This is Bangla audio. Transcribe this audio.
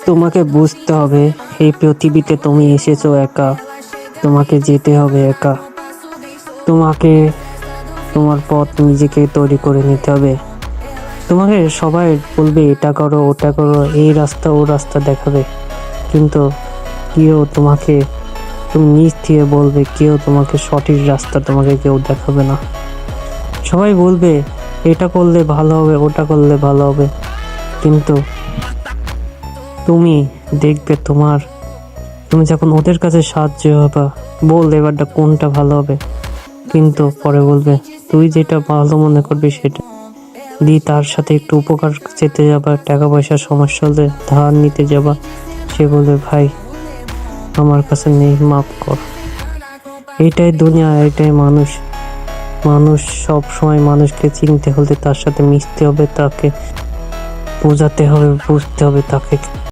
তোমাকে বুঝতে হবে এই পৃথিবীতে তুমি এসেছো একা, তোমাকে যেতে হবে একা। তোমাকে তোমার পথ নিজেকে তৈরি করে নিতে হবে। তোমাকে সবাই বলবে এটা করো ওটা করো, এই রাস্তা ও রাস্তা দেখাবে, কিন্তু কেউ তোমাকে, তুমি নিজ থেকে বলবে, কেউ তোমাকে সঠিক রাস্তা তোমাকে কেউ দেখাবে না। সবাই বলবে এটা করলে ভালো হবে ওটা করলে ভালো হবে, কিন্তু তুমি দেখবে তুমি যখন ওদের কাছে সাহায্য হবা, বলবে এবারটা কোনটা ভালো হবে, কিন্তু পরে বলবে তুই যেটা ভালো মনে করবি সেটা তার সাথে একটু উপকার চেতে যাবা, টাকা পয়সার সমস্যা হলে ধার নিতে যাবা, সে বলবে ভাই আমার কাছে নেই, মাফ কর। এইটাই দুনিয়া, এইটাই মানুষ। মানুষ সব সময় মানুষকে চিনতে হলে তার সাথে মিশতে হবে, তাকে বোঝাতে হবে, বুঝতে হবে তাকে।